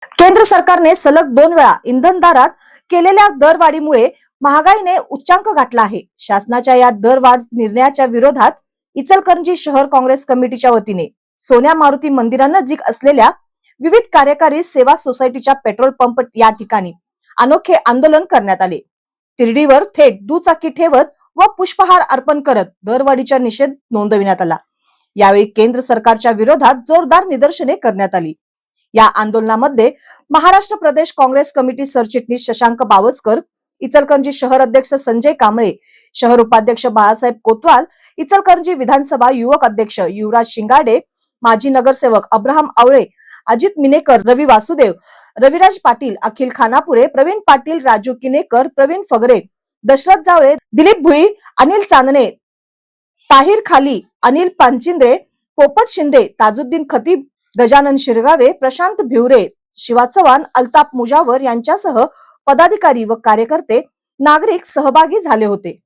केंद्र सरकारने सलग 2 वेळा इंधन दरात केलेल्या दरवाढीमुळे महागाईने उच्चांक गाठला आहे. शासनाच्या या दरवाढ निर्णयाच्या विरोधात इचलकरंजी शहर काँग्रेस कमिटीच्या वतीने सोन्या मारुती मंदिरानजीक असलेल्या विविध कार्यकारी सेवा सोसायटीच्या पेट्रोल पंप या ठिकाणी अनोखे आंदोलन करण्यात आले. तिरडीवर थेट दुचाकी ठेवत व पुष्पहार अर्पण करत दरवाढीचा निषेध नोंदविण्यात आला. यावेळी केंद्र सरकारच्या विरोधात जोरदार निदर्शने करण्यात आली. या आंदोलनामध्ये महाराष्ट्र प्रदेश काँग्रेस कमिटी सरचिटणीस शशांक बावस्कर, इचलकरंजी शहर अध्यक्ष संजय कांबळे, शहर उपाध्यक्ष बाळासाहेब कोतवाल, इचलकरंजी विधानसभा युवक अध्यक्ष युवराज शिंगाडे, माजी नगरसेवक अब्राहम आवळे, अजित मिनेकर, रवी वासुदेव, रविराज पाटील, अखिल खानापुरे, प्रवीण पाटील, राजू किनेकर, प्रवीण फगरे, दशरथ जावळे, दिलीप भुई, अनिल चांदणे, ताहिर खाली, अनिल पांचिंद्रे, पोपट शिंदे, ताजुद्दीन खतीब, गजानन शिरगावे, प्रशांत भिवरे, शिवा चव्हाण, अल्ताफ मुजावर यांच्यासह पदाधिकारी व कार्यकर्ते, नागरिक सहभागी झाले होते.